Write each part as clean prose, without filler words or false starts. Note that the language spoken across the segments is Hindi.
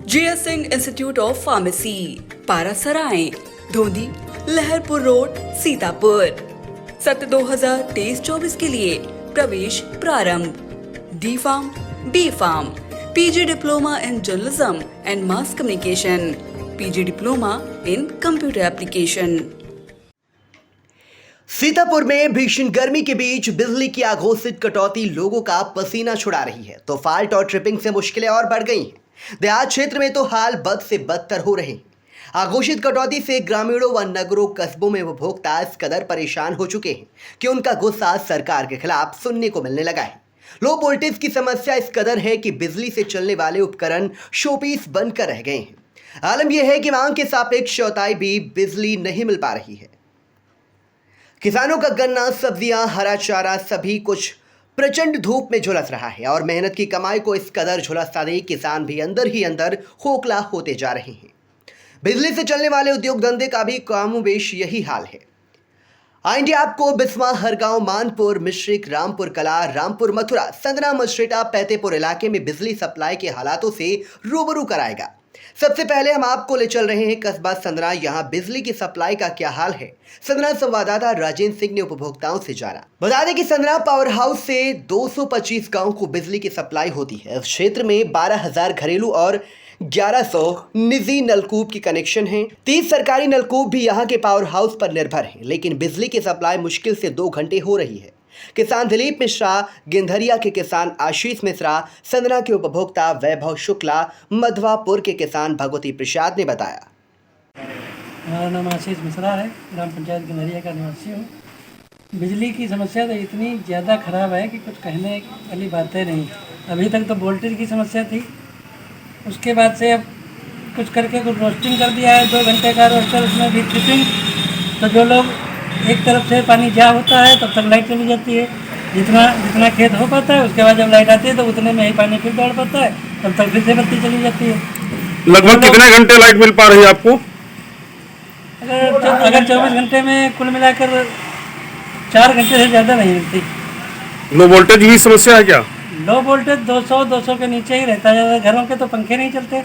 GS Singh institute of pharmacy, Parasrai, Dhondhi, Laharpur road, Sitapur. सत्र 2023-24 के लिए प्रवेश प्रारंभ। D pharm, B pharm, PG diploma in journalism and mass communication, PG diploma in computer application. Sitapur में भीषण गर्मी के बीच बिजली की अघोषित कटौती लोगों का पसीना छुड़ा रही है तो फाल्ट और ट्रिपिंग से मुश्किलें और बढ़ गई हैं। देहात क्षेत्र में तो हाल बद से बदतर हो रहे हैं। अघोषित कटौती से ग्रामीणों व नगरों कस्बों में उपभोक्ता इस कदर परेशान हो चुके हैं कि उनका गुस्सा सरकार के खिलाफ सुनने को मिलने लगा है। लो वोल्टेज की समस्या इस कदर है कि बिजली से चलने वाले उपकरण शोपीस बनकर रह गए हैं। आलम यह है कि मांग के सापेक्ष चौथाई भी बिजली नहीं मिल पा रही है। किसानों का गन्ना, सब्जियां, हरा चारा सभी कुछ प्रचंड धूप में झुलस रहा है और मेहनत की कमाई को इस कदर झुलसता देख किसान भी अंदर ही अंदर खोखला होते जा रहे हैं। बिजली से चलने वाले उद्योग धंधे का भी कमोबेश यही हाल है। इंडिया आपको बिस्वा, हरगांव, मानपुर, मिश्रिक, रामपुर कला, रामपुर मथुरा, संदना, मछरेटा, पैतेपुर इलाके में बिजली सप्लाई के हालातों से रूबरू कराएगा। सबसे पहले हम आपको ले चल रहे हैं कस्बा संदना। यहाँ बिजली की सप्लाई का क्या हाल है, संदना संवाददाता राजेंद्र सिंह ने उपभोक्ताओं से जाना। बता दें कि संदना पावर हाउस से 225 गांव को बिजली की सप्लाई होती है। इस क्षेत्र में 12,000 घरेलू और 1100 निजी नलकूप की कनेक्शन हैं। 30 सरकारी नलकूप भी यहाँ के पावर हाउस पर निर्भर हैं, लेकिन बिजली की सप्लाई मुश्किल से 2 घंटे हो रही है। किसान दिलीप मिश्रा, गिंधरिया के किसान आशीष मिश्रा, संदना के उपभोक्ता वैभव शुक्ला, मधवापुर के किसान भगवती प्रसाद ने बताया। हमारा नाम आशीष मिश्रा है, ग्राम पंचायत गिंधरिया का निवासी हूँ। बिजली की समस्या तो इतनी ज़्यादा ख़राब है कि कुछ कहने वाली बातें नहीं। अभी तक तो वोल्टेज की समस्या थी, उसके बाद से अब कुछ करके कुछ रोस्टिंग कर दिया है, 2 घंटे का रोस्टर, उसमें भी फिटिंग। तो जो लोग एक तरफ से पानी जा होता है तब तक लाइट चली जाती है। जितना खेत हो पाता है उसके बाद जब लाइट आती है तो उतने में ही पानी फिर दौड़ पाता है, तब तक फिर से बत्ती चली जाती है। लगभग कितने घंटे लाइट मिल पा रही है आपको? अगर 24 घंटे में कुल मिलाकर 4 घंटे से ज़्यादा नहीं मिलती। लो वोल्टेज की समस्या है क्या? लो वोल्टेज 200 के नीचे ही रहता है। घरों के तो पंखे नहीं चलते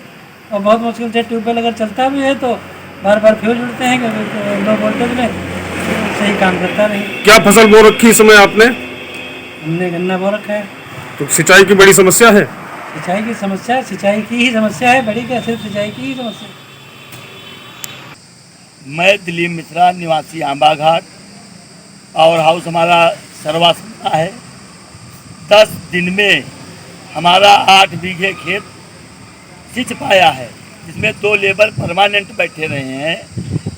और बहुत मुश्किल से ट्यूबवेल अगर चलता भी है तो बार बार फ्यूज उड़ते हैं क्योंकि लो वोल्टेज में सही काम करता नहीं। क्या फसल बो रखी इस समय आपने? हमने गन्ना बो रखा है। तो सिंचाई की बड़ी समस्या है? सिंचाई की ही समस्या है, बड़ी क्या, सिर्फ सिंचाई की ही समस्या। मैं दिलीप मिश्रा, निवासी आंबा घाट। पावर हाउस हमारा सर्वासना है। 10 दिन में हमारा 8 बीघे खेत सिंच पाया है, जिसमें 2 लेबर परमानेंट बैठे रहे हैं।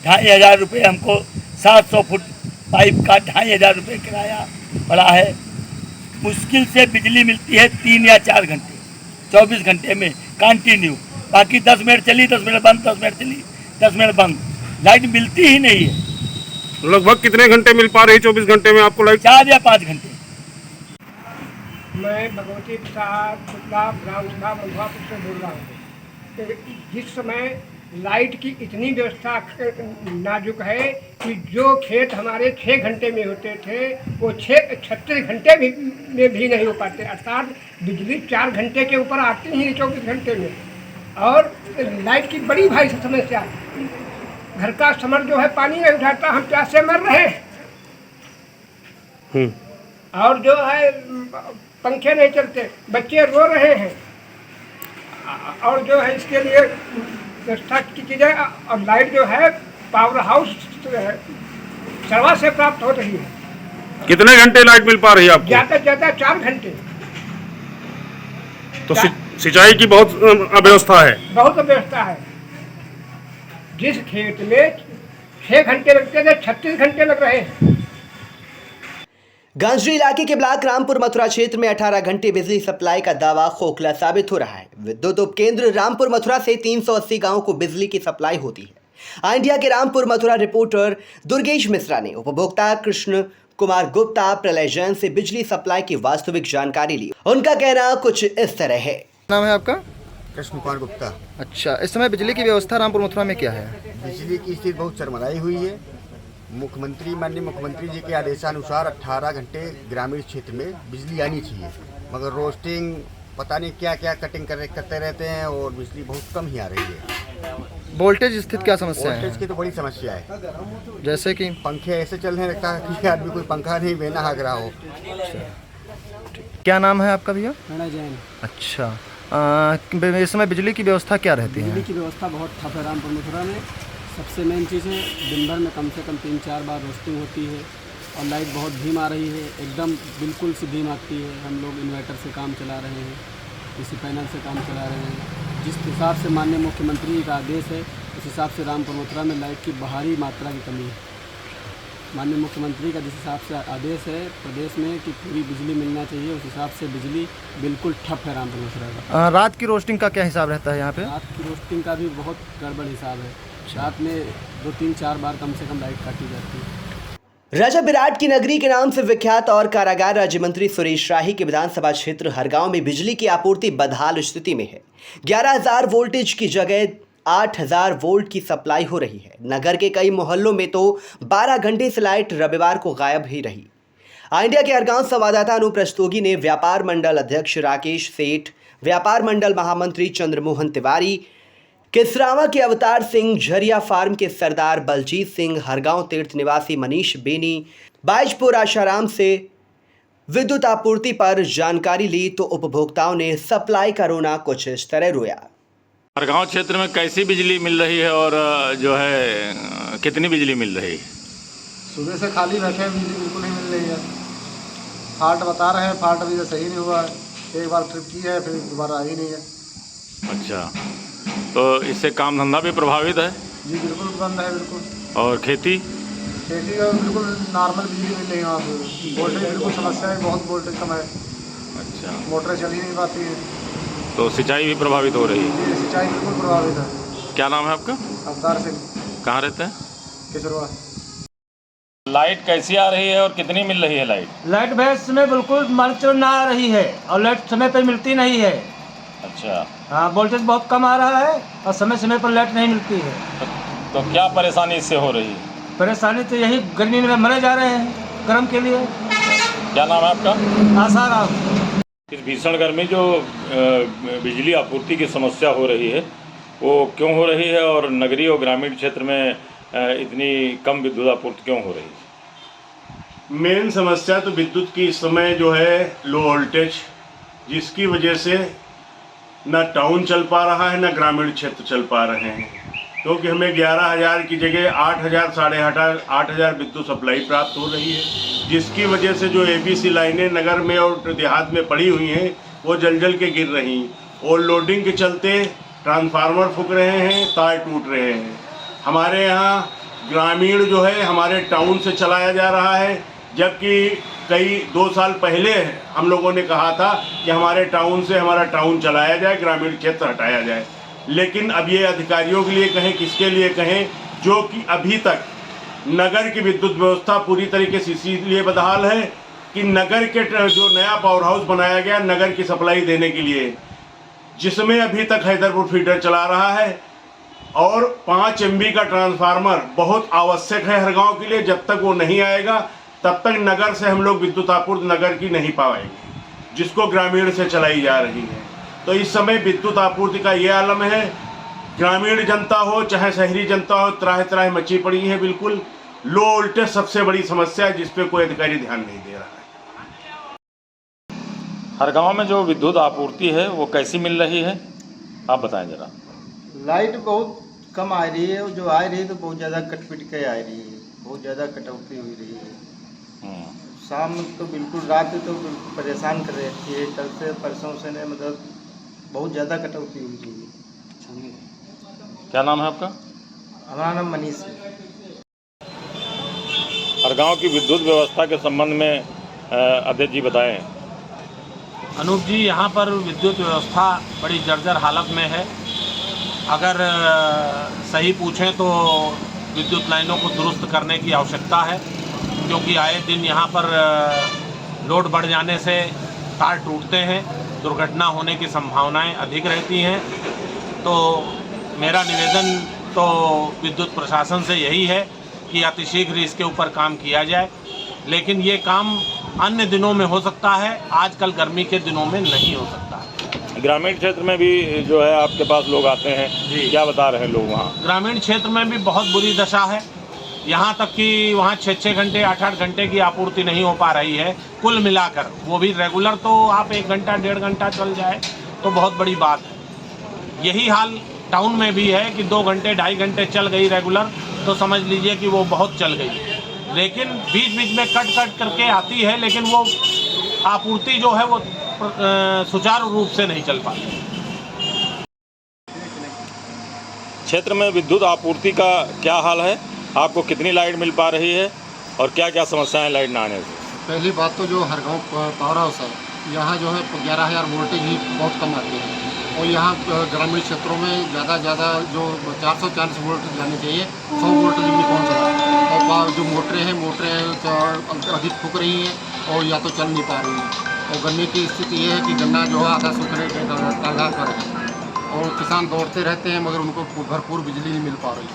2,500 रुपये हमको 700 फुट पाइप का 2,500 रुपये किराया पड़ा है। मुश्किल से बिजली मिलती है 3 या 4 घंटे, 24 घंटे में कंटिन्यू। बाकी 10 मिनट चली, 10 मिनट बंद, 10 मिनट चली, 10 मिनट बंद। लाइट मिलती ही नहीं है। लगभग कितने घंटे मिल पा रही 24 घंटे में आपको लाइट? 4 या 5 घंटे। मैं भगवती प्रसाद शुक्ला ग्राम सभा मधुआपुर से बोल रहा हूँ। जिस समय लाइट की इतनी व्यवस्था नाजुक है कि जो खेत हमारे 6 घंटे में होते थे वो 36 घंटे में भी नहीं हो पाते, अर्थात बिजली 4 घंटे के ऊपर आती ही नहीं 24 घंटे में। और लाइट की बड़ी भारी समस्या, घर का समर जो है पानी नहीं उठाता, हम प्यास से मर रहे हैं। और जो है पंखे नहीं चलते, बच्चे रो रहे हैं। और जो है इसके लिए व्यवस्था की जाए। और लाइट जो है पावर हाउस सर्वा से प्राप्त हो रही है। कितने घंटे लाइट मिल पा रही है आपको? ज़्यादा से ज़्यादा 4 घंटे। तो सिंचाई की बहुत अव्यवस्था है। बहुत अव्यवस्था है। जिस खेत में 6 घंटे लगते थे 36 घंटे लग रहे हैं। गंजरी इलाके के ब्लॉक रामपुर मथुरा क्षेत्र में 18 घंटे बिजली सप्लाई का दावा खोखला साबित हो रहा है। विद्युत उपकेंद्र रामपुर मथुरा से 380 गांवों को बिजली की सप्लाई होती है। इंडिया के रामपुर मथुरा रिपोर्टर दुर्गेश मिश्रा ने उपभोक्ता कृष्ण कुमार गुप्ता, प्रलय जैन से बिजली सप्लाई की वास्तविक जानकारी ली। उनका कहना कुछ इस तरह है। नाम है आपका? कृष्ण कुमार गुप्ता। अच्छा, इस समय बिजली की व्यवस्था रामपुर मथुरा में क्या है? बिजली की स्थिति बहुत चरमराई हुई है। माननीय मुख्यमंत्री जी के आदेशानुसार 18 घंटे ग्रामीण क्षेत्र में बिजली आनी चाहिए, मगर रोस्टिंग पता नहीं क्या क्या कटिंग करते रहते हैं और बिजली बहुत कम ही आ रही है। वोल्टेज स्थित क्या समस्या वोल्टेज है? की तो बड़ी समस्या है। जैसे कि पंखे ऐसे चलने लगता है कि आदमी कोई पंखा नहीं बेना हाँक रहा हो। क्या नाम है आपका भैया? रणा जैन। अच्छा, इस समय बिजली की व्यवस्था क्या रहती है? बिजली की व्यवस्था बहुत ठप है रामपुर मथुरा में। सबसे मेन चीज़ है, दिन भर में कम से कम 3-4 बार रोस्टिंग होती है और लाइट बहुत धीम आ रही है, एकदम बिल्कुल सी धीम आती है। हम लोग इन्वर्टर से काम चला रहे हैं, किसी पैनल से काम चला रहे हैं। जिस हिसाब से माननीय मुख्यमंत्री का आदेश है, उस हिसाब से रामपुर मथुरा में लाइट की भारी मात्रा की कमी है। माननीय मुख्यमंत्री का जिस हिसाब से आदेश है प्रदेश में कि पूरी बिजली मिलना चाहिए, उस हिसाब से बिजली बिल्कुल ठप है रामपुर मथुरा का। रात की रोस्टिंग का क्या हिसाब रहता है यहाँ पे? रात की रोस्टिंग का भी बहुत गड़बड़ हिसाब है। रात में 2-3-4 बार कम से कम लाइट काटी जाती है। राजा विराट की नगरी के नाम से विख्यात और कारागार राज्य मंत्री सुरेश राही के विधानसभा क्षेत्र हरगांव में बिजली की आपूर्ति बदहाल स्थिति में है। 11,000 वोल्टेज की जगह 8,000 वोल्ट की सप्लाई हो रही है। नगर के कई मोहल्लों में तो 12 घंटे से लाइट रविवार को गायब ही रही। इंडिया के हरगांव संवाददाता अनूप रस्तोगी ने व्यापार मंडल अध्यक्ष राकेश सेठ, व्यापार मंडल महामंत्री चंद्रमोहन तिवारी, किसरावा के अवतार सिंह, झरिया फार्म के सरदार बलजीत सिंह, हरगांव तीर्थ निवासी मनीष बेनी, बाइजपुर आशाराम से विद्युत आपूर्ति पर जानकारी ली तो उपभोक्ताओं ने सप्लाई का रोना कुछ इस तरह रोया। हरगांव क्षेत्र में कैसी बिजली मिल रही है और जो है कितनी बिजली मिल रही है? सुबह से खाली बैठे हैं, बिजली बिल्कुल नहीं मिल रही है। फाल्ट बता रहे हैं, फाल्ट अभी तक सही नहीं हुआ है। एक बार ट्रिप की है, फिर दोबारा आई नहीं है। अच्छा, तो इससे काम धंधा भी प्रभावित है? जी बिल्कुल बंद है, बिल्कुल। और खेती का बिल्कुल नॉर्मल बिजली मिल रही है वहाँ पर। वोल्टेज बिल्कुल समस्या है, बहुत वोल्टेज कम है। अच्छा, मोटरें चल ही नहीं पाती है। तो सिंचाई भी प्रभावित हो रही है? जी सिंचाई बिल्कुल प्रभावित है। क्या नाम है आपका? अवतार सिंह। कहाँ रहते हैं? किसरवा। लाइट कैसी आ रही है और कितनी मिल रही है लाइट? लाइट भैंस में बिल्कुल मार्च ना आ रही है और लाइट समय पर मिलती नहीं है। अच्छा, हाँ, वोल्टेज बहुत कम आ रहा है और समय समय पर लाइट नहीं मिलती है। तो क्या परेशानी इससे हो रही है? परेशानी तो यही, गर्मी में मरे जा रहे हैं गर्म के लिए। क्या नाम है आपका? आसाराम। इस भीषण गर्मी जो बिजली आपूर्ति की समस्या हो रही है वो क्यों हो रही है और नगरीय और ग्रामीण क्षेत्र में इतनी कम विद्युत आपूर्ति क्यों हो रही है? मेन समस्या तो विद्युत की इस समय जो है लो वोल्टेज, जिसकी वजह से न टाउन चल पा रहा है न ग्रामीण क्षेत्र चल पा रहे हैं, क्योंकि हमें 11,000 की जगह 8,000 साढ़े 8,000 विद्युत सप्लाई प्राप्त हो रही है, जिसकी वजह से जो ABC लाइनें नगर में और देहात में पड़ी हुई हैं वो जल के गिर रही। और लोडिंग के चलते ट्रांसफार्मर फूक रहे हैं, तार टूट रहे हैं। हमारे यहाँ ग्रामीण जो है हमारे टाउन से चलाया जा रहा है, जबकि कई 2 साल पहले हम लोगों ने कहा था कि हमारे टाउन से हमारा टाउन चलाया जाए, ग्रामीण क्षेत्र हटाया जाए। लेकिन अब ये अधिकारियों के लिए कहें, किसके लिए कहें, जो कि अभी तक नगर की विद्युत व्यवस्था पूरी तरीके से इसीलिए बदहाल है कि नगर के जो नया पावर हाउस बनाया गया नगर की सप्लाई देने के लिए, जिसमें अभी तक हैदरपुर फीडर चला रहा है और 5 MB का ट्रांसफार्मर बहुत आवश्यक है हर गाँव के लिए। जब तक वो नहीं आएगा तब तक नगर से हम लोग विद्युत आपूर्ति नगर की नहीं पाएंगे, जिसको ग्रामीण से चलाई जा रही है। तो इस समय विद्युत आपूर्ति का ये आलम है, ग्रामीण जनता हो चाहे शहरी जनता हो, त्राह त्राह मची पड़ी है। बिल्कुल लो वोल्टेज सबसे बड़ी समस्या है, जिस पे कोई अधिकारी ध्यान नहीं दे रहा है। हर गांव में जो विद्युत आपूर्ति है वो कैसी मिल रही है, आप बताएं जरा। लाइट बहुत कम आ रही है, जो आ रही है तो बहुत ज़्यादा कटपिट के आ रही है, बहुत ज़्यादा कटौती हुई रही है। शाम तो बिल्कुल, रात तो बिल्कुल परेशान कर रही है। कल से परसों से ने मतलब बहुत ज़्यादा कटौती हुई रही है। क्या नाम है आपका? हमारा नाम मनीष है। हर गांव की विद्युत व्यवस्था के संबंध में अध्यक्ष जी बताएं। अनूप जी, यहाँ पर विद्युत व्यवस्था बड़ी जर्जर हालत में है। अगर सही पूछें तो विद्युत लाइनों को दुरुस्त करने की आवश्यकता है, क्योंकि आए दिन यहाँ पर लोड बढ़ जाने से तार टूटते हैं, दुर्घटना होने की संभावनाएं अधिक रहती हैं। तो मेरा निवेदन तो विद्युत प्रशासन से यही है कि अतिशीघ्र इसके ऊपर काम किया जाए, लेकिन ये काम अन्य दिनों में हो सकता है, आजकल गर्मी के दिनों में नहीं हो सकता है। ग्रामीण क्षेत्र में भी जो है आपके पास लोग आते हैं, क्या बता रहे हैं लोग वहाँ? ग्रामीण क्षेत्र में भी बहुत बुरी दशा है। यहाँ तक कि वहाँ 6-6 घंटे 8-8 घंटे की आपूर्ति नहीं हो पा रही है कुल मिलाकर। वो भी रेगुलर तो आप 1 घंटा 1.5 घंटा चल जाए तो बहुत बड़ी बात है। यही हाल टाउन में भी है कि 2 घंटे 2.5 घंटे चल गई रेगुलर तो समझ लीजिए कि वो बहुत चल गई। लेकिन बीच बीच में कट करके आती है, लेकिन वो आपूर्ति जो है वो सुचारू रूप से नहीं चल पाती। क्षेत्र में विद्युत आपूर्ति का क्या हाल है? आपको कितनी लाइट मिल पा रही है और क्या क्या समस्याएं लाइट न आने से? पहली बात तो जो हरगांव पावर हाउस है, यहाँ जो है 11,000 वोल्टेज ही बहुत कम आती है और यहाँ ग्रामीण क्षेत्रों में ज़्यादा जो 440 वोल्ट जाने चाहिए 100 वोल्ट भी नहीं पहुँच रहा। और जो मोटरें अधिक फूक रही हैं और या तो चल नहीं पा रही हैं। और गन्ने की स्थिति ये है कि गन्ना जो है आधा सूखने के कगार पर है और किसान दौड़ते रहते हैं मगर उनको भरपूर बिजली नहीं मिल पा रही।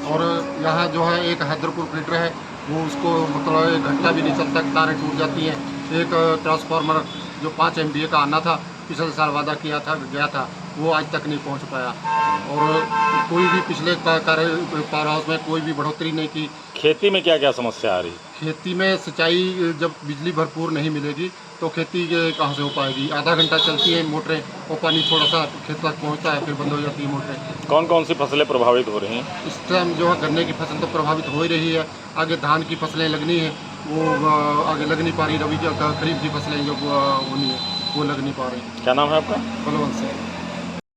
और यहाँ जो है एक हैदरपुर फिल्टर है, वो उसको मतलब 1 घंटा भी नहीं चलता, तारें टूट जाती हैं। एक ट्रांसफार्मर जो 5 MVA का आना था, पिछले साल वादा गया था, वो आज तक नहीं पहुँच पाया। और कोई भी पिछले पावर हाउस में कोई भी बढ़ोतरी नहीं की। खेती में क्या क्या समस्या आ रही? खेती में सिंचाई जब बिजली भरपूर नहीं मिलेगी तो खेती कहाँ से हो पाएगी। आधा घंटा चलती है मोटरें और पानी थोड़ा सा खेत तक पहुँचता है, फिर बंद हो जाती है मोटरें। कौन कौन सी फसलें प्रभावित हो रही हैं? इस टाइम जो है गन्ने की फसल तो प्रभावित हो ही रही है। आगे धान की फसलें लगनी है, वो आगे लग नहीं पा रही। रबी खरीफ की फसलें जो होनी है वो लग नहीं पा रही। क्या नाम है आपका? बलवंत सिंह।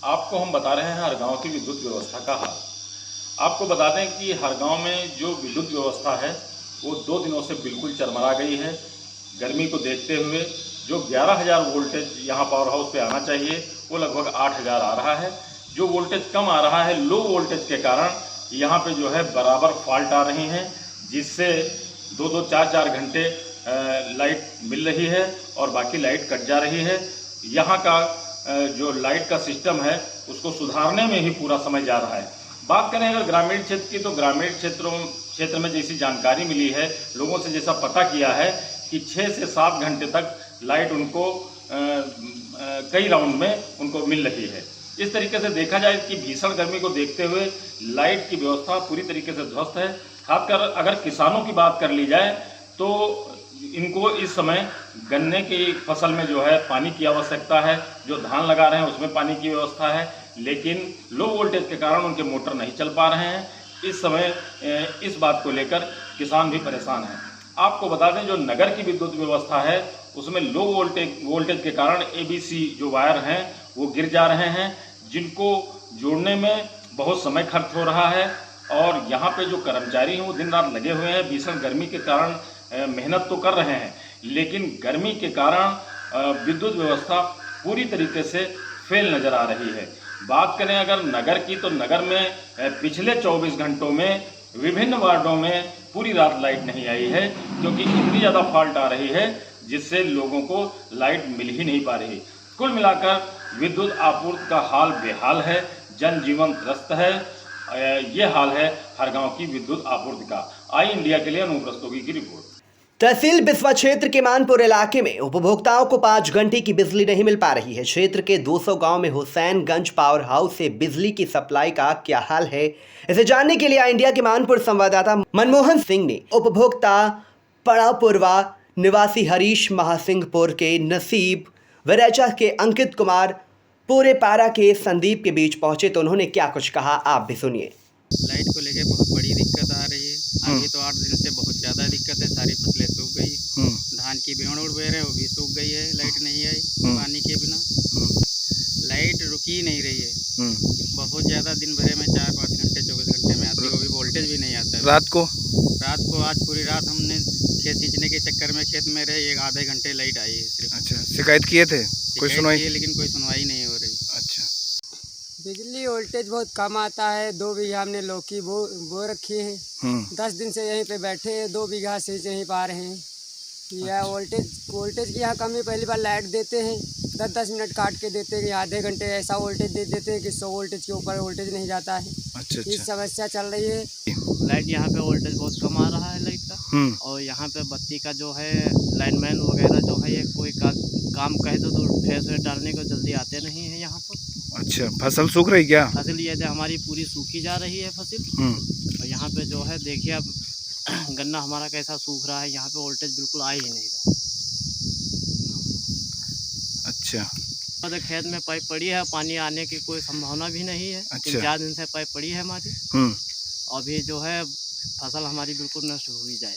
आपको हम बता रहे हैं हर गांव की विद्युत व्यवस्था का हाल। आपको बता दें कि हर गांव में जो विद्युत व्यवस्था है वो 2 दिनों से बिल्कुल चरमरा गई है। गर्मी को देखते हुए जो 11,000 वोल्टेज यहाँ पावर हाउस पे आना चाहिए वो लगभग 8,000 आ रहा है। जो वोल्टेज कम आ रहा है, लो वोल्टेज के कारण यहाँ पे जो है बराबर फॉल्ट आ रही हैं, जिससे 2-2 4-4 घंटे लाइट मिल रही है और बाकी लाइट कट जा रही है। यहाँ का जो लाइट का सिस्टम है उसको सुधारने में ही पूरा समय जा रहा है। बात करें अगर ग्रामीण क्षेत्र की, तो ग्रामीण क्षेत्र में जैसी जानकारी मिली है, लोगों से जैसा पता किया है कि 6 से 7 घंटे तक लाइट उनको कई राउंड में उनको मिल रही है। इस तरीके से देखा जाए कि भीषण गर्मी को देखते हुए लाइट की व्यवस्था पूरी तरीके से ध्वस्त है। खासकर अगर किसानों की बात कर ली जाए तो इनको इस समय गन्ने की फसल में जो है पानी की आवश्यकता है, जो धान लगा रहे हैं उसमें पानी की व्यवस्था है, लेकिन लो वोल्टेज के कारण उनके मोटर नहीं चल पा रहे हैं। इस समय इस बात को लेकर किसान भी परेशान हैं। आपको बता दें जो नगर की विद्युत व्यवस्था है उसमें लो वोल्टेज के कारण ABC जो वायर हैं वो गिर जा रहे हैं, जिनको जोड़ने में बहुत समय खर्च हो रहा है। और यहाँ पे जो कर्मचारी हैं वो दिन रात लगे हुए हैं। भीषण गर्मी के कारण मेहनत तो कर रहे हैं, लेकिन गर्मी के कारण विद्युत व्यवस्था पूरी तरीके से फेल नज़र आ रही है। बात करें अगर नगर की, तो नगर में पिछले 24 घंटों में विभिन्न वार्डों में पूरी रात लाइट नहीं आई है, क्योंकि इतनी ज़्यादा फॉल्ट आ रही है जिससे लोगों को लाइट मिल ही नहीं पा रही। कुल मिलाकर विद्युत आपूर्ति का हाल बेहाल है, जनजीवन त्रस्त है। ये हाल है हर गांव की विद्युत आपूर्ति का। आई इंडिया के लिए अनूप रस्तोगी की रिपोर्ट। तहसील बिस्वा क्षेत्र के मानपुर इलाके में उपभोक्ताओं को 5 घंटे की बिजली नहीं मिल पा रही है। क्षेत्र के 200 गांव में हुसैनगंज पावर हाउस से बिजली की सप्लाई का क्या हाल है, इसे जानने के लिए आई इंडिया के मानपुर संवाददाता मनमोहन सिंह ने उपभोक्ता पड़ापुरवा निवासी हरीश महासिंहपुर के नसीब, विरैचा के अंकित कुमार, पूरे पारा के संदीप के बीच पहुंचे तो उन्होंने क्या कुछ कहा, आप भी सुनिए। लाइट को लेके बहुत बड़ी दिक्कत आ रही है। आगे तो 8 दिन से बहुत ज़्यादा दिक्कत है, सारी फसलें सूख गई। धान की भेड़ उड़ बेर है वो भी सूख गई है, लाइट नहीं आई पानी के बिना। लाइट रुकी नहीं रही है, बहुत ज़्यादा दिन भरे में 4-5 घंटे 24 घंटे में आती है, वो भी वोल्टेज भी नहीं आता है। रात को आज पूरी रात हमने खेत सींचने के चक्कर में खेत में रहे, 1 आधे घंटे लाइट आई है सिर्फ। अच्छा, शिकायत किए थे? कोई सुनवाई? लेकिन कोई सुनवाई नहीं हो रही। अच्छा, बिजली वोल्टेज बहुत कम आता है। 2 बीघा हमने लौकी बो रखी है। 10 दिन से यहीं पे बैठे हैं, 2 बीघा से यहीं पा रहे हैं। यह वोल्टेज की यहाँ कमी, पहली बार लाइट देते हैं 10-10 मिनट काट के देते हैं, आधे घंटे ऐसा वोल्टेज दे देते हैं कि 100 वोल्टेज के ऊपर वोल्टेज नहीं जाता है। अच्छा। इस समस्या चल रही है। लाइट यहाँ पे वोल्टेज बहुत कम आ रहा है लाइट का। और यहाँ पे बत्ती का जो है लाइनमैन वगैरह जो है ये कोई काम कह दो तो फेस वेस डालने को जल्दी आते नहीं है यहाँ पर। अच्छा, फसल सूख रही क्या? फसल ये जो हमारी पूरी सूखी जा रही है फसल। और यहाँ पे जो है देखिए अब गन्ना हमारा कैसा सूख रहा है, यहाँ पे वोल्टेज बिल्कुल आ ही नहीं रहा। अच्छा, तो खेत में पाइप पड़ी है, पानी आने की कोई संभावना भी नहीं है। अच्छा। 4 दिन से पाइप पड़ी है हमारी। अभी जो है फसल हमारी बिल्कुल नष्ट हुई जाए।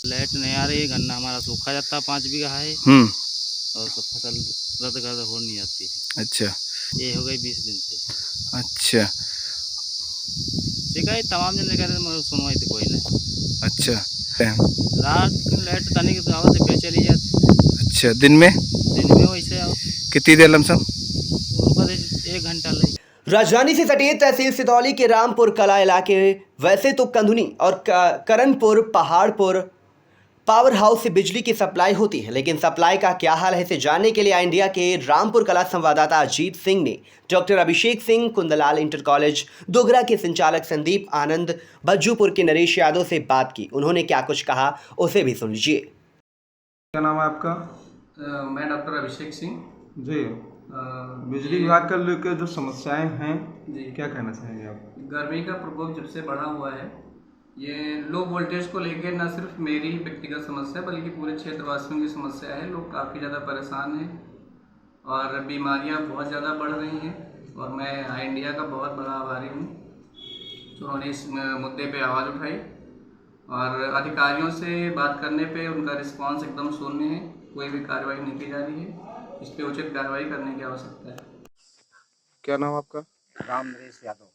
लाइट नहीं आ रही, गन्ना हमारा सूखा जाता, 5 बीघा है और सब फसल रद्द कर हो नहीं आती है। अच्छा, ये हो गई 20 दिन से। अच्छा, शिकायत तमाम जन कर मगर सुनवाई तो कोई नहीं। अच्छा, रात लाइट ताने की आवाज़ से फिर चली जाती। अच्छा, दिन में वैसे आओ कितनी देर लमसम? 1 घंटा लगी। राजधानी से सटे तहसील सितौली के रामपुर कला इलाके वैसे तो कंधुनी और करनपुर पहाड़पुर पावर हाउस से बिजली की सप्लाई होती है, लेकिन सप्लाई का क्या हाल है इसे जानने के लिए आई इंडिया के रामपुर कला संवाददाता अजीत सिंह ने doctor Abhishek Singh, Kundlal inter college Dogra के संचालक संदीप आनंद, बज्जूपुर के नरेश यादव से बात की। उन्होंने क्या कुछ कहा उसे भी सुन लीजिए। क्या नाम है आपका? मैं डॉक्टर अभिषेक सिंह जी। बिजली विभाग का लेकर जो समस्याएं हैं जी, क्या कहना चाहेंगे आप? गर्मी का प्रकोप जब से बढ़ा हुआ है, ये लो वोल्टेज को लेकर न सिर्फ मेरी व्यक्तिगत समस्या बल्कि पूरे क्षेत्रवासियों की समस्या है। लोग काफ़ी ज़्यादा परेशान हैं और बीमारियां बहुत ज़्यादा बढ़ रही हैं और मैं आई इंडिया का बहुत बड़ा आभारी हूँ जो उन्होंने इस मुद्दे पे आवाज़ उठाई और अधिकारियों से बात करने पे उनका रिस्पांस एकदम शून्य है। कोई भी कार्रवाई नहीं की जा रही है, इस पे उचित कार्रवाई करने की आवश्यकता है। क्या नाम आपका? राम नरेश यादव।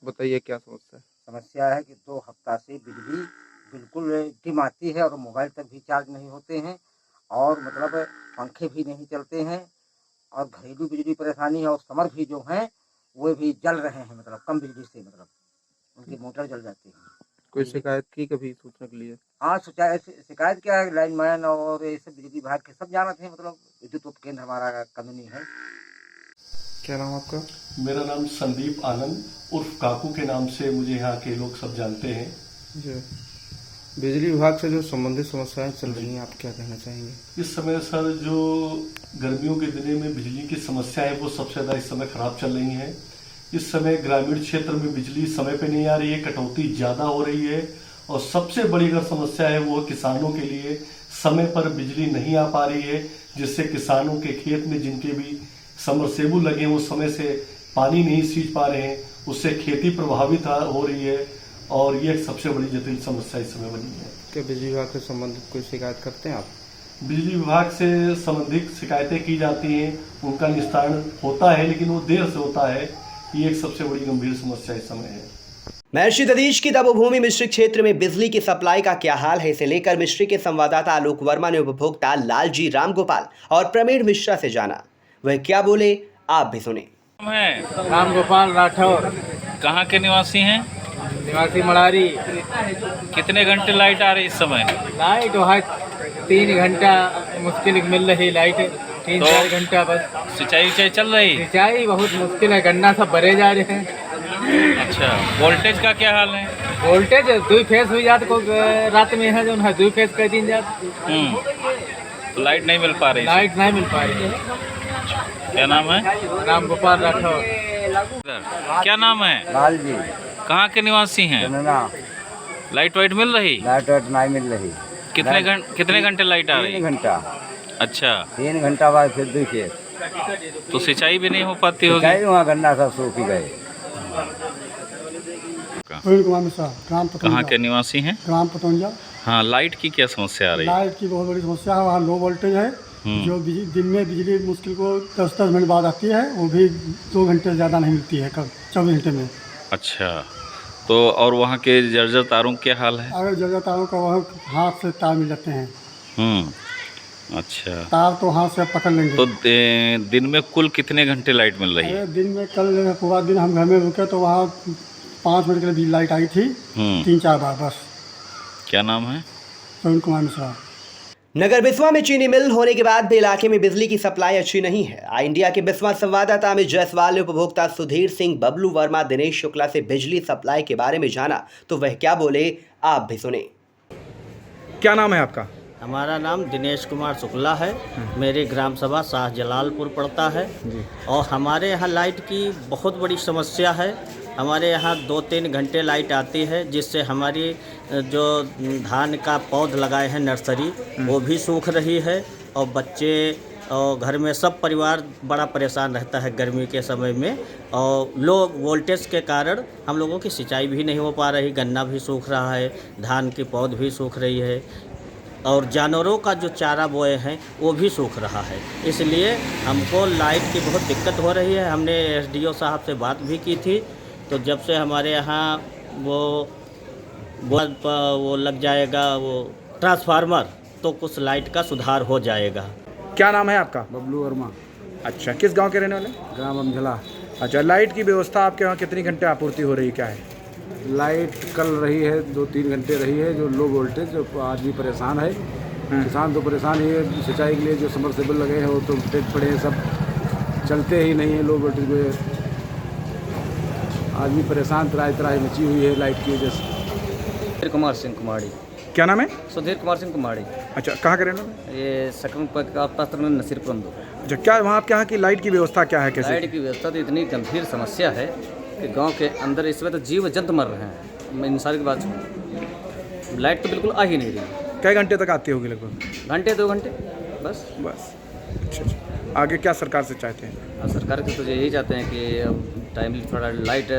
बताइए क्या समस्या है? समस्या है कि 2 हफ्ता से बिजली बिल्कुल डिम आती है और मोबाइल तक भी चार्ज नहीं होते हैं और मतलब पंखे भी नहीं चलते हैं और घरेलू बिजली परेशानी है और समर भी जो हैं वो भी जल रहे हैं, मतलब कम बिजली से मतलब उनकी मोटर जल जाती है। कोई शिकायत की कभी सूचना के लिए? हाँ, शिकायत क्या है, लाइनमैन और ये सब बिजली विभाग के सब जानते हैं, मतलब विद्युत उपकेंद्र हमारा कंपनी है। क्या नाम आपका? मेरा नाम संदीप आनंद उर्फ काकू के नाम से मुझे यहाँ के लोग सब जानते हैं। जी। बिजली विभाग से जो संबंधित समस्याएं चल रही हैं, आप क्या कहना चाहेंगे? इस समय सर जो गर्मियों के दिनों में बिजली की समस्या है वो सबसे ज़्यादा इस समय खराब चल रही है। इस समय ग्रामीण क्षेत्र में बिजली समय पे नहीं आ रही है, कटौती ज़्यादा हो रही है और सबसे बड़ी अगर समस्या है वो किसानों के लिए समय पर बिजली नहीं आ पा रही है, जिससे किसानों के खेत में जिनके भी समरसेबुल लगे वो समय से पानी नहीं सींच पा रहे हैं, उससे खेती प्रभावित हो रही है और ये सबसे बड़ी जटिल समस्या इस समय बनी है। क्या बिजली विभाग से संबंधित कोई शिकायत करते हैं आप? बिजली विभाग से संबंधित शिकायतें की जाती हैं, उनका निस्तारण होता है लेकिन वो देर से होता है। ये एक सबसे बड़ी गंभीर समस्या इस समय है। महर्षि दधीच की तपोभूमि मिश्रित क्षेत्र में बिजली की सप्लाई का क्या हाल है इसे लेकर मिश्री के संवाददाता आलोक वर्मा ने उपभोक्ता लालजी रामगोपाल और प्रवीण मिश्रा से जाना। वह क्या बोले आप भी सुने। रामगोपाल राठौर। कहाँ के निवासी हैं? निवासी मड़ारी। कितने घंटे लाइट आ रही इस समय? लाइट वहाँ 3 घंटा मुश्किल मिल रही लाइट, 3-4 घंटा बस। सिंचाई चल रही? सिंचाई बहुत मुश्किल है, गन्ना सब भरे जा रहे हैं। अच्छा, वोल्टेज का क्या हाल है? वोल्टेज 2 फेस हुई जात को रात में है जो 2 फेस कर दी जात। तो लाइट नहीं मिल पा रही? लाइट नहीं मिल पा रही। क्या नाम है? रामगोपाल राठौर। क्या नाम है? लाल जी। कहाँ के निवासी हैं? लाइट वाइट मिल रही? लाइट वाइट नहीं मिल रही। कितने घंटे लाइट आ रही? 3 घंटा। अच्छा, 3 घंटा बाद फिर 2 फेस। तो सिंचाई भी नहीं हो पाती होगी? सिंचाई वहाँ गन्ना सब सूख गए। कहाँ के निवासी हैं? ग्राम पतौंजा। हाँ, लाइट की क्या समस्या आ रही है? लाइट की बहुत बड़ी समस्या है, वहाँ लो वोल्टेज है। जो दिन में बिजली मुश्किल को 10-10 मिनट बाद आती है, वो भी 2 घंटे से ज़्यादा नहीं मिलती है 24 घंटे में। अच्छा, तो और वहाँ के जर्जर तारों क्या हाल है? अगर जर्जर तारों का वहाँ हाथ से तार मिल जाते हैं। अच्छा, तार तो हाथ से पकड़ लेंगे। तो दिन में कुल कितने घंटे लाइट मिल रही है? दिन में कल पूरा दिन हम घर में रुके तो वहाँ 5 मिनट के लिए लाइट आई थी, 3-4 बार बस। क्या नाम है? प्रवीण कुमार मिश्रा। नगर बिस्वा में चीनी मिल होने के बाद भी इलाके में बिजली की सप्लाई अच्छी नहीं है। आई इंडिया के बिस्वा संवाददाता अमित जायसवाल ने उपभोक्ता सुधीर सिंह, बबलू वर्मा, दिनेश शुक्ला से बिजली सप्लाई के बारे में जाना तो वह क्या बोले आप भी सुने। क्या नाम है आपका? हमारा नाम दिनेश कुमार शुक्ला है। मेरी ग्राम सभा शाह जलालपुर पड़ता है और हमारे यहाँ लाइट की बहुत बड़ी समस्या है। हमारे यहाँ 2-3 घंटे लाइट आती है, जिससे हमारी जो धान का पौध लगाए हैं नर्सरी वो भी सूख रही है और बच्चे और घर में सब परिवार बड़ा परेशान रहता है गर्मी के समय में। और लो वोल्टेज के कारण हम लोगों की सिंचाई भी नहीं हो पा रही, गन्ना भी सूख रहा है, धान की पौध भी सूख रही है और जानवरों का जो चारा बोए हैं वो भी सूख रहा है। इसलिए हमको लाइट की बहुत दिक्कत हो रही है। हमने एसडीओ साहब से बात भी की थी, तो जब से हमारे यहाँ वो लग जाएगा वो ट्रांसफार्मर, तो कुछ लाइट का सुधार हो जाएगा। क्या नाम है आपका? बबलू वर्मा। अच्छा, किस गांव के रहने वाले? ग्राम अमझला। अच्छा, लाइट की व्यवस्था आपके वहाँ कितनी घंटे आपूर्ति हो रही, क्या है? लाइट कल रही है 2-3 घंटे रही है, जो लो वोल्टेज, जो आदमी परेशान है। किसान तो परेशान ही है, सिंचाई के लिए जो समरसेबल लगे हैं वो तो डेड पड़े हैं, सब चलते ही नहीं है लो वोल्टेज में। आदमी परेशान, त्राही मची हुई है लाइट की वजह से। सुधीर कुमार सिंह कुमाड़ी। क्या नाम है? सुधीर कुमार सिंह कुमाड़ी। अच्छा, कहाँ के रहने वाले? ये सकरन पात्र में नसीरपुर। अच्छा, क्या वहाँ आपके यहाँ की लाइट की व्यवस्था क्या है, कैसे? लाइट की व्यवस्था तो इतनी गंभीर समस्या है कि गांव के अंदर इस समय तो जीव जंतु मर रहे हैं। मैं इंसान की बात सुन, लाइट तो बिल्कुल आ ही नहीं रही। कई घंटे तक आती होगी? लगभग घंटे 2 घंटे बस। अच्छा, आगे क्या सरकार से चाहते हैं? सरकार के तो यही चाहते हैं कि अब टाइमली थोड़ा लाइट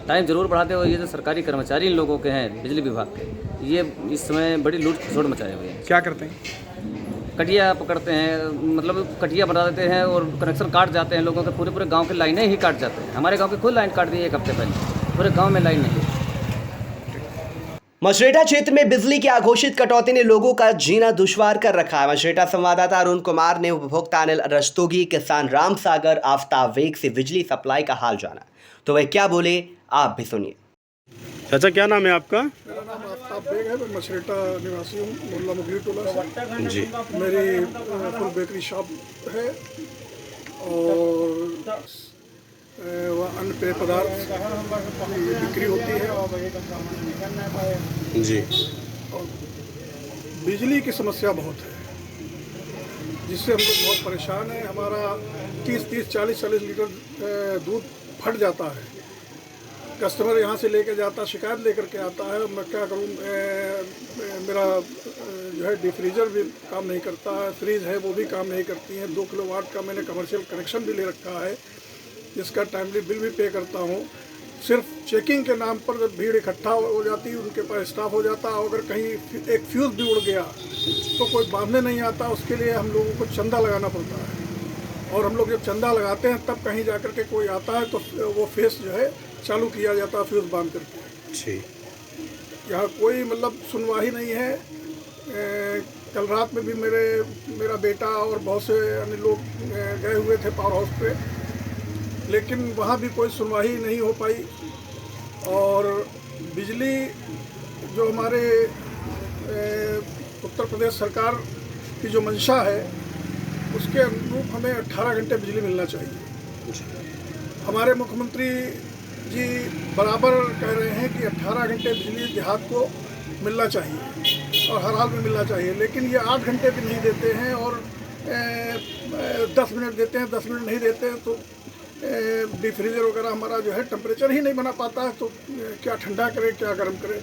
टाइम ज़रूर बढ़ाते हो। ये जो सरकारी कर्मचारी इन लोगों के हैं बिजली विभाग के, ये इस समय बड़ी लूट खसोट मचाए हुए हैं। क्या करते हैं? कटिया पकड़ते हैं, मतलब कटिया बना देते हैं और कनेक्शन काट जाते हैं लोगों के। पूरे गांव की लाइनें ही काट जाते हैं। हमारे गांव की खुद लाइन काट दी 1 हफ्ते पहले, पूरे गांव में लाइन नहीं। मछरेटा क्षेत्र में बिजली की अघोषित कटौती ने लोगों का जीना दुश्वार कर रखा है। मछरेटा संवाददाता अरुण कुमार ने उपभोक्ता अनिल रस्तोगी, किसान राम सागर, आफ्ताब वेग से बिजली सप्लाई का हाल जाना, तो वह क्या बोले आप भी सुनिए। चाचा, क्या नाम है आपका? मेरा नाम आफ्ताब बेग है, मैं मछरेटा निवासी हूँ, मोहल्ला मुगली टोला से। जी। मेरी फुल बेकरी शॉप है और वह अन्य पेय पदार्थ की बिक्री होती है। जी। और बिजली की समस्या बहुत है, जिससे हम लोग बहुत परेशान हैं। हमारा 30-30, 40-40 लीटर दूध फट जाता है। कस्टमर यहाँ से लेके जाता, शिकायत लेकर के आता है, मैं क्या करूँ, मेरा जो है डिफ्रीजर भी काम नहीं करता है, फ्रीज है वो भी काम नहीं करती है। 2 किलोवाट का मैंने कमर्शियल कनेक्शन भी ले रखा है, जिसका टाइमली बिल भी पे करता हूँ। सिर्फ चेकिंग के नाम पर जब भीड़ इकट्ठा हो जाती है, उनके पास स्टाफ हो जाता है, अगर कहीं एक फ्यूज़ भी उड़ गया तो कोई बांधने नहीं आता। उसके लिए हम लोगों को चंदा लगाना पड़ता है, और हम लोग जब चंदा लगाते हैं तब कहीं जाकर के कोई आता है तो वो फेस जो है चालू किया जाता है फ्यूज़ बांध करके। ठीक। यहाँ कोई मतलब सुनवाई नहीं है। कल रात में भी मेरा बेटा और बहुत से अन्य लोग गए हुए थे पावर हाउस पे, लेकिन वहाँ भी कोई सुनवाई नहीं हो पाई। और बिजली जो हमारे उत्तर प्रदेश सरकार की जो मंशा है, उसके अनुरूप हमें 18 घंटे बिजली मिलना चाहिए। हमारे मुख्यमंत्री जी बराबर कह रहे हैं कि 18 घंटे बिजली देहात को मिलना चाहिए और हर हाल में मिलना चाहिए, लेकिन ये 8 घंटे भी नहीं देते हैं और 10 मिनट देते हैं, 10 मिनट नहीं देते हैं। तो डिफ्रीजर वगैरह हमारा जो है टेम्परेचर ही नहीं बना पाता है, तो क्या ठंडा करे क्या गर्म करे।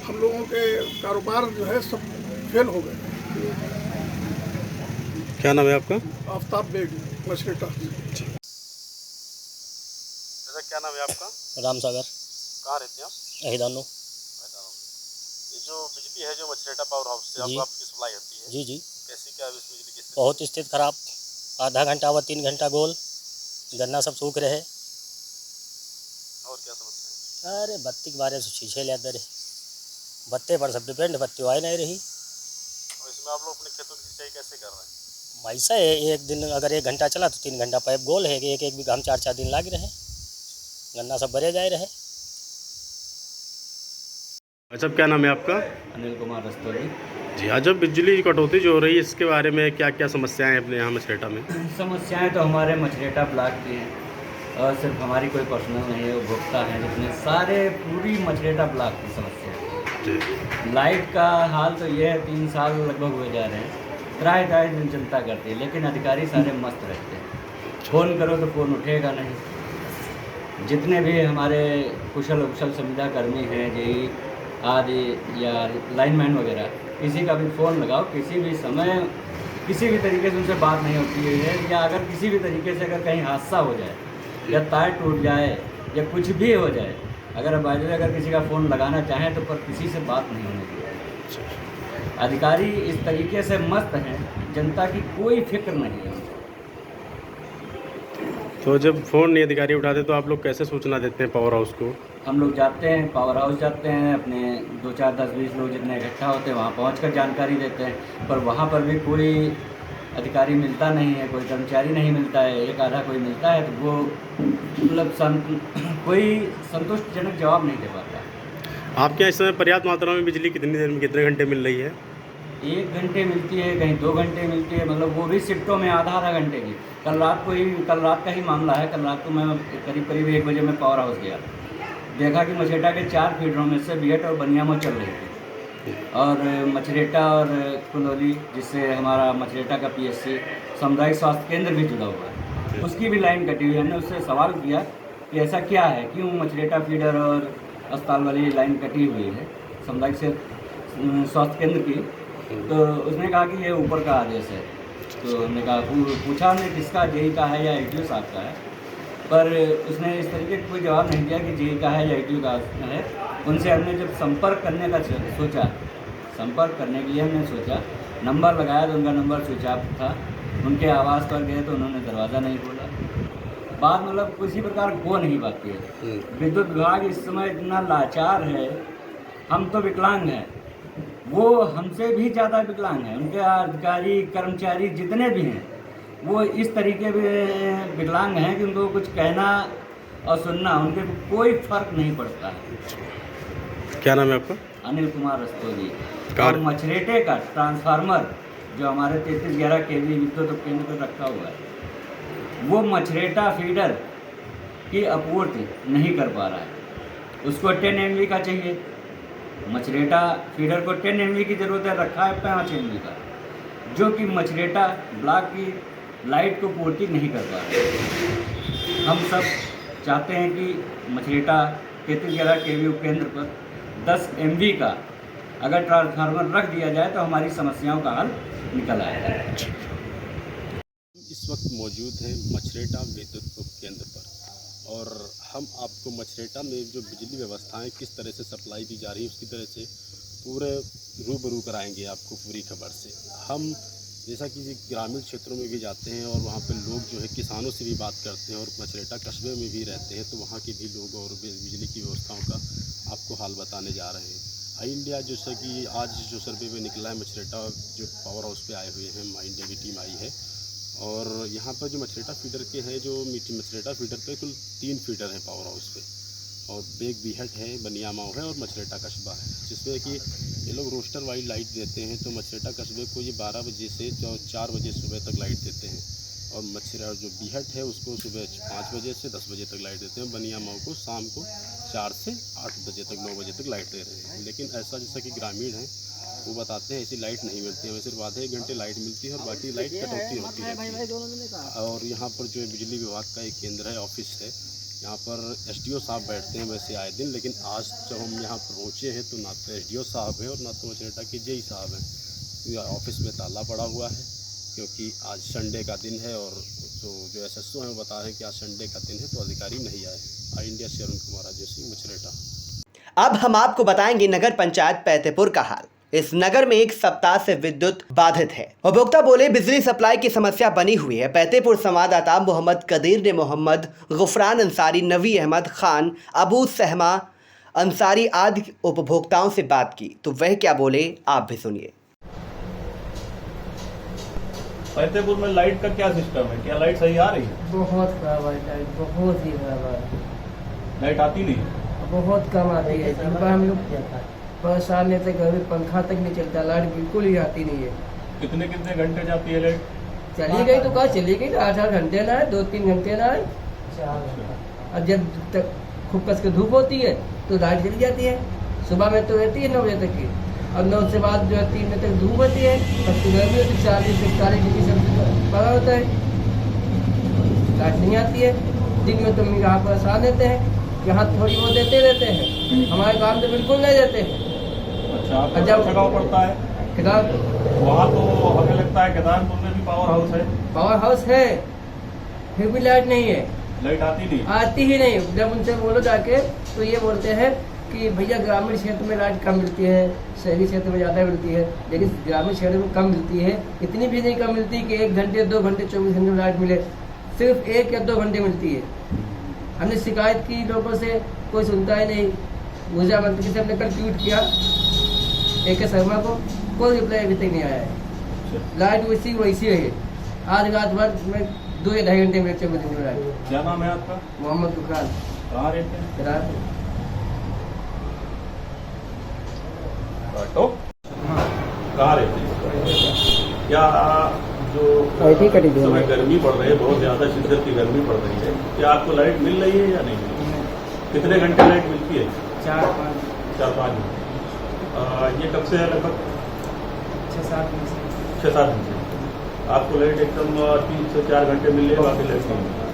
हम लोगों के कारोबार जो है सब फेल हो गए। क्या नाम है आपका? आफ्ताब बेग, मछरेटा। क्या नाम है आपका? राम सागर। कहाँ रहते हैं आप? अहिदानो। ये जो बिजली है जो मछरेटा पावर हाउस से आपको आपकी सप्लाई होती है, जी जी। कैसी क्या इस बिजली की? बहुत स्थिति खराब, आधा घंटा व 3 घंटा गोल, गन्ना सब सूख रहे। और क्या समस्या है? अरे बत्ती के बारे से शीशे ले रहे, बत्ते पर सब डिपेंड, बत्ती आए नहीं रही। और इसमें आप लोग अपने खेतों की सिंचाई कैसे कर रहे हैं? ऐसा है, एक दिन अगर 1 घंटा चला तो 3 घंटा पाइप गोल है, एक बीघा हम 4-4 दिन लग रहे, गन्ना सब भरे जाए रहे। अच्छा, क्या नाम है आपका? अनिल कुमार रस्तोगी। जी। आज जब बिजली की कटौती जो हो रही है, इसके बारे में क्या क्या समस्याएं हैं अपने यहाँ मछरेटा में? समस्याएं तो हमारे मछरेटा ब्लॉक की हैं, और सिर्फ हमारी कोई पर्सनल नहीं है, उपभोक्ता हैं जितने सारे, पूरी मछरेटा ब्लॉक की समस्या है। लाइट का हाल तो ये है, 3 साल लगभग हुए जा रहे हैं, त्राय दिन चिंता करती है, लेकिन अधिकारी सारे मस्त रहते हैं। फ़ोन करो तो फ़ोन उठेगा नहीं। जितने भी हमारे कुशल उकुशल संविदा कर्मी हैं, जेई आदि या लाइनमैन वगैरह, किसी का भी फ़ोन लगाओ, किसी भी समय किसी भी तरीके से उनसे बात नहीं होती है, या अगर किसी भी तरीके से अगर कहीं हादसा हो जाए या तार टूट जाए या कुछ भी हो जाए, अगर बाजू अगर किसी का फ़ोन लगाना चाहें तो पर किसी से बात नहीं होने दी। अधिकारी इस तरीके से मस्त हैं, जनता की कोई फिक्र नहीं है। तो जब फ़ोन नहीं अधिकारी उठाते तो आप लोग कैसे सूचना देते हैं पावर हाउस को? हम लोग जाते हैं, पावर हाउस जाते हैं, अपने 2, 4, 10, 20 लोग जितने इकट्ठा होते हैं वहाँ पहुँचकर जानकारी देते हैं, पर वहाँ पर भी कोई अधिकारी मिलता नहीं है, कोई कर्मचारी नहीं मिलता है। एक आधा कोई मिलता है तो वो मतलब कोई संतुष्टिजनक जवाब नहीं दे पाता। आपके यहाँ इस समय पर्याप्त मात्रा में बिजली कितनी देर में कितने घंटे मिल रही है? 1 घंटे मिलती है, कहीं 2 घंटे मिलती है, मतलब वो भी शिफ्टों में आधा घंटे की। कल रात का ही मामला है। कल रात को मैं करीब 1 बजे मैं पावर हाउस गया, देखा कि मछरेटा के 4 फीडरों में से बीहट और बनियामो चल रही थी, और मछरेटा और कुंडोली, जिससे हमारा मछरेटा का PSC सामुदायिक स्वास्थ्य केंद्र भी जुड़ा हुआ है, उसकी भी लाइन कटी हुई है। हमने उससे सवाल किया कि ऐसा क्या है, क्यों मछरेटा फीडर और अस्पताल वाली लाइन कटी हुई है सामुदायिक से स्वास्थ्य केंद्र की? तो उसने कहा कि ये ऊपर का आदेश है। तो हमने कहा, पूछा हमने किसका, जेई का है या ITO साहब का है, पर उसने इस तरीके का कोई जवाब नहीं दिया कि जेई का है या ITO का है। उनसे हमने जब संपर्क करने का सोचा, संपर्क करने के लिए हमने सोचा, नंबर लगाया तो उनका नंबर स्विच ऑफ था। उनके आवास पर गए तो उन्होंने दरवाज़ा नहीं खोला। बात मतलब किसी प्रकार हो नहीं पाती है। विद्युत विभाग इस समय इतना लाचार है, हम तो विकलांग हैं, वो हमसे भी ज़्यादा विकलांग हैं। उनके अधिकारी कर्मचारी जितने भी हैं वो इस तरीके के विकलांग हैं कि उनको कुछ कहना और सुनना उनके कोई फर्क नहीं पड़ता है। क्या नाम है आपका? अनिल कुमार रस्तोगी। और मछरेटे का ट्रांसफार्मर जो हमारे 3311 kV विद्युत उपकेंद्र पर रखा हुआ है, वो मछरेटा फीडर की आपूर्ति नहीं कर पा रहा है। उसको 10 MV का चाहिए, मछरेटा फीडर को 10 MV की ज़रूरत है, रखा है 5 MV का, जो कि मछरेटा ब्लॉक की लाइट को पूर्ति नहीं कर पा रहे। हम सब चाहते हैं कि मछरेटा 3311 kV उपकेंद्र पर 10 MV का अगर ट्रांसफार्मर रख दिया जाए तो हमारी समस्याओं का हल निकल आएगा। इस वक्त मौजूद हैं मछरेटा विद्युत उपकेंद्र पर, और हम आपको मछरेटा में जो बिजली व्यवस्थाएं किस तरह से सप्लाई दी जा रही है उसकी तरह से पूरे रूबरू कराएंगे आपको पूरी खबर से। हम जैसा कि ग्रामीण क्षेत्रों में भी जाते हैं और वहाँ पे लोग जो है किसानों से भी बात करते हैं, और मछरेटा कस्बे में भी रहते हैं, तो वहाँ के भी लोग और बिजली की व्यवस्थाओं का आपको हाल बताने जा रहे हैं। आई इंडिया जैसा कि आज जो सर्वे में निकला है, मछरेटा जो पावर हाउस पे आए हुए हैं, आई इंडिया की टीम आई है, और यहाँ पर जो मछरेटा फीडर के हैं, जो मछरेटा फीडर पे कुल 3 फीडर हैं पावर हाउस पे, और बेग बीहट है, बनियामाओ है और मछरेटा कस्बा है, जिसमें कि ये लोग रोस्टर वाइज लाइट देते हैं। तो मछरेटा कस्बे को ये 12 बजे से 4 बजे सुबह तक लाइट देते हैं, और मछरेटा जो बीहट है उसको सुबह 5 बजे से 10 बजे तक लाइट देते हैं। बनियामाओ को शाम को 4 से 8 बजे तक 9 बजे तक लाइट दे रहे हैं। लेकिन ऐसा जैसा कि ग्रामीण है वो बताते हैं ऐसी लाइट नहीं मिलती है, सिर्फ आधे 1 घंटे लाइट मिलती है और बाकी लाइट कटौती होती है। और यहाँ पर जो बिजली विभाग का एक केंद्र है, ऑफिस है, यहाँ पर SDO साहब बैठते हैं वैसे आए दिन, लेकिन आज जब हम यहाँ पर पहुँचे हैं तो ना तो SDO साहब हैं और ना तो मछरेटा के जेई साहब हैं। ऑफिस में ताला पड़ा हुआ है क्योंकि आज संडे का दिन है, और जो SSO हैं वो बता रहे हैं कि आज संडे का दिन है तो अधिकारी नहीं आए। आई इंडिया से अरुण कुमार राजेशी, मछरेटा। अब हम आपको बताएंगे नगर पंचायत पैतेपुर का हाल। इस नगर में 1 सप्ताह से विद्युत बाधित है। उपभोक्ता बोले बिजली सप्लाई की समस्या बनी हुई है। पैतेपुर संवाददाता मोहम्मद कदीर ने मोहम्मद गुफरान अंसारी, नवी अहमद खान, अबू सहमा अंसारी आदि उपभोक्ताओं से बात की, तो वह क्या बोले आप भी सुनिए। फतेहपुर में लाइट का क्या सिस्टम है? क्या लाइट सही आ रही है? बहुत खराब है लाइट, बहुत ही खराब है। लाइट आती नहीं? बहुत कम आती है। दिन पर हम लोग परेशान रहते, घर में पंखा तक नहीं चलता, लाइट बिल्कुल ही आती नहीं है। कितने घंटे जाती है लाइट? चली गई तो कहा चली गई, 8-8 घंटे ना आए, 2-3 घंटे ना आए। और जब तक खूब कस के धूप होती है तो लाइट चली जाती है। सुबह में तो रहती है 9 बजे तक की, और 9 से बाद जो है 3 बजे तक धूप होती है, और सुबह में तो 40-41 डिग्री सेल्सियस पड़ा होता है, लाइट नहीं आती है। दिन में तो हम यहाँ परेशान रहते हैं, यहाँ थोड़ी बहुत देते रहते हैं, हमारे गाँव तो बिल्कुल नहीं देते हैं। अच्छा, जब गाँव पड़ता है वहाँ तो हमें लगता है केदारपुर में भी पावर हाउस है। पावर हाउस है, फिर भी लाइट नहीं है, लाइट आती ही नहीं। जब उनसे बोलो जाके तो ये बोलते हैं कि भैया ग्रामीण क्षेत्र में लाइट कम मिलती है, शहरी क्षेत्र में ज़्यादा मिलती है, लेकिन ग्रामीण क्षेत्र में कम मिलती है। इतनी भी नहीं कम मिलती कि 1 घंटे 2 घंटे 24 घंटे में लाइट मिले, सिर्फ 1 या 2 घंटे मिलती है। हमने शिकायत की लोगों से, कोई सुनता ही नहीं। ऊर्जा मंत्री से हमने कल ट्वीट किया AK शर्मा को, कोई रिप्लाई अभी तक नहीं आया है। लाइट वैसी है, आज रात भर में 2 या 2.5 घंटे में 24 घंटे में लाइट। क्या नाम है आपका? मोहम्मद बुखार। कहाँ रहते हैं? तो कहाँ रहते हैं? क्या जो समय गर्मी पड़ रही है, बहुत ज़्यादा शिद्दत की गर्मी पड़ रही है, क्या आपको लाइट मिल रही है या नहीं मिल रही है? कितने घंटे लाइट मिलती है? 4-5 घंटे। ये कब से है? लगभग 6-7 दिन से। आपको लाइट एकदम 3 से 4 घंटे मिल रही है, बाकी लाइट नहीं मिल रही।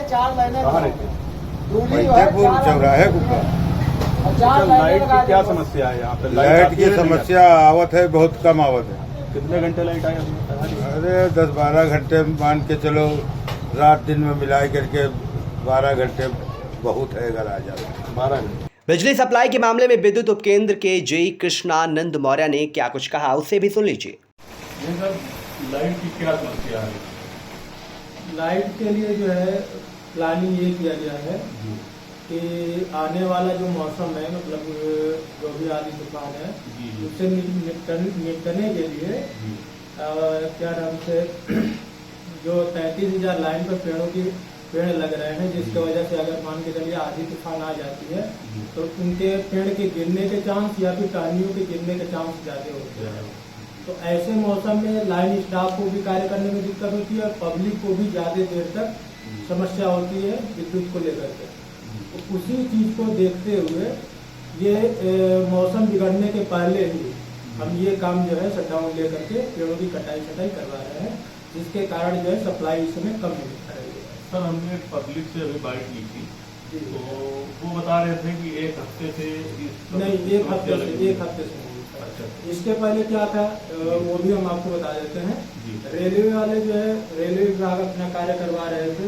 कहाँ रहते हैं? चौराहे लाइट की क्या समस्या है यहाँ पे? लाइट की समस्या आवत है, बहुत कम आवत है। कितने घंटे लाइट आई? अरे 10-12 घंटे मान के चलो, रात दिन में मिलाई करके 12 घंटे बहुत है अगर आ जाए। 12 घंटे। बिजली सप्लाई के मामले में विद्युत उपकेंद्र के जेई कृष्णानंद मौर्य ने क्या कुछ कहा, उसे भी सुन लीजिए। लाइट की क्या समस्या है? लाइट के लिए जो है प्लानिंग ये किया गया है कि आने वाला जो मौसम है, मतलब जो भी आदि तूफान है, उससे निपटने के लिए क्या नाम से जो 33,000 लाइन पर पेड़ लग रहे हैं, जिसकी वजह से अगर मान के चलिए आधी तूफान आ जाती है तो उनके पेड़ के गिरने के चांस या फिर टहनियों के गिरने के चांस ज़्यादा होते हैं। तो ऐसे मौसम में लाइन स्टाफ को भी कार्य करने में दिक्कत होती है और पब्लिक को भी ज़्यादा देर तक समस्या होती है विद्युत को लेकर के। तो उसी चीज़ को देखते हुए ये मौसम बिगड़ने के पहले ही हम ये काम जो है शटडाउन लेकर के पेड़ों की कटाई करवा रहे हैं, जिसके कारण जो है सप्लाई इस समय कम मिल रही है। सर, हमने पब्लिक से अभी बाइट ली थी, तो वो बता रहे थे कि 1 हफ्ते से नहीं, 1 हफ्ते से। अच्छा, इसके पहले क्या था वो भी हम आपको बता देते हैं। रेलवे वाले जो है, रेलवे विभाग अपना कार्य करवा रहे थे,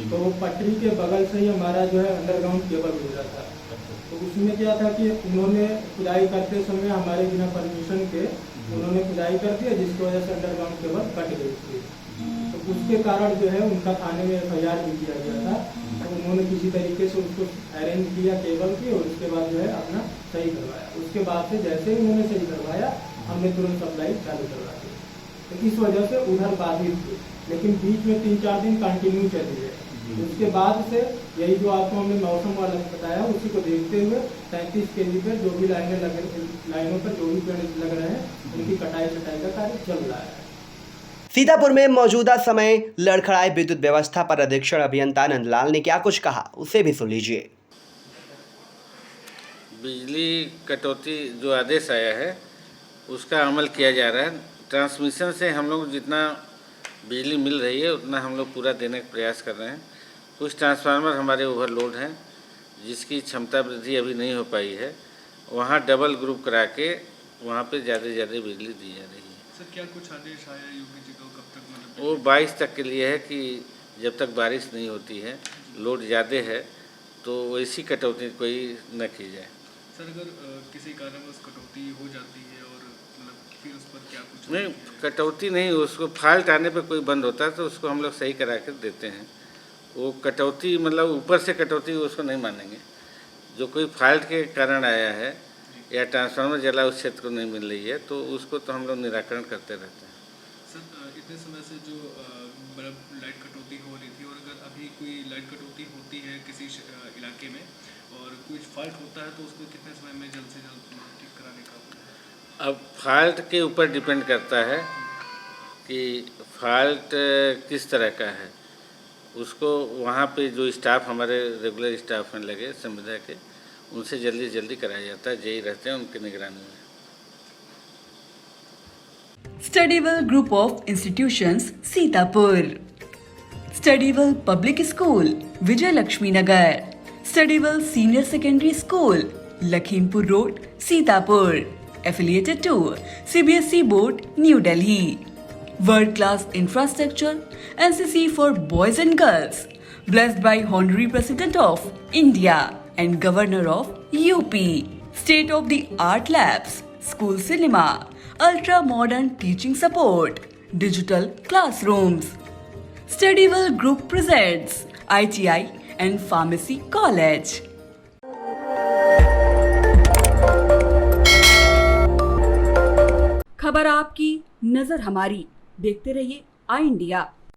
तो वो पटरी के बगल से ही हमारा जो है अंडरग्राउंड केबल गुजरा था। तो उसमें क्या था कि उन्होंने खुदाई करते समय हमारे बिना परमिशन के उन्होंने खुदाई कर दिया, जिसकी वजह से अंडरग्राउंड केबल कट गई थी। तो उसके कारण जो है उनका थाने में FIR भी किया गया था। तो उन्होंने किसी तरीके से उसको अरेंज किया केबल की, और उसके बाद जो है अपना सही करवाया। उसके बाद से जैसे ही उन्होंने सही करवाया, हमने तुरंत सप्लाई चालू करवा दी। तो इस वजह से उधर बाधित थी, लेकिन बीच में 3-4 दिन कंटिन्यू चली है। उसके बाद से यही जो आपको हमने मौसम वाला बताया, उसी को देखते हुए 33 kV पर जो भी लाइनों पर जो भी पेड़ लग रहे हैं, उनकी कटाई का कार्य चल रहा है। सीतापुर में मौजूदा समय लड़खड़ाए विद्युत व्यवस्था पर अधीक्षण अभियंता नंदलाल ने क्या कुछ कहा, उसे भी सुन लीजिए। बिजली कटौती जो आदेश आया है उसका अमल किया जा रहा है। ट्रांसमिशन से हम लोग जितना बिजली मिल रही है उतना हम लोग पूरा देने का प्रयास कर रहे हैं। कुछ ट्रांसफार्मर हमारे ओवरलोड हैं, जिसकी क्षमता वृद्धि अभी नहीं हो पाई है, वहाँ डबल ग्रुप करा के वहाँ पे ज़्यादा से ज़्यादा बिजली दी जा रही है। सर, क्या कुछ आदेश आया योगी जी को, कब तक मतलब? वो 22 तक के लिए है कि जब तक बारिश नहीं होती है, लोड ज़्यादा है, तो वैसी कटौती कोई न की जाए। सर, अगर किसी कारणवश कटौती हो जाती है और मतलब फिर उस पर क्या कुछ? नहीं, कटौती नहीं, उसको फॉल्ट आने पर कोई बंद होता है तो उसको हम लोग सही करा कर देते हैं। वो कटौती मतलब ऊपर से कटौती उसको नहीं मानेंगे। जो कोई फॉल्ट के कारण आया है या ट्रांसफार्मर जला उस क्षेत्र को नहीं मिल रही है, तो उसको तो हम लोग निराकरण करते रहते हैं। सर, इतने समय से जो लाइट कटौती हो रही थी, और अगर अभी कोई लाइट कटौती होती है किसी इलाके में और कुछ फॉल्ट होता है, तो उसको कितने समय में जल्द से जल्द ठीक कराने का? अब फॉल्ट के ऊपर डिपेंड करता है कि फॉल्ट किस तरह का है। उसको वहाँ पे जो स्टाफ हमारे रेगुलर स्टाफ में लगे संविदा के, उनसे जल्दी से जल्दी कराया जाता है, जेई रहते हैं उनकी निगरानी में। Studyville Group of Institutions, Sitapur. Studyville Public School, Vijay Lakshmi Nagar. Studyville Senior Secondary School, Lakhimpur Road, Sitapur. Affiliated to CBSE Board, New Delhi. World-class infrastructure, NCC for boys and girls. Blessed by Honorary President of India and Governor of UP. State-of-the-art labs, school cinema, ultra-modern teaching support, digital classrooms. Studyville Group presents ITI and Pharmacy College. खबर आपकी, नजर हमारी। देखते रहिए आई इंडिया।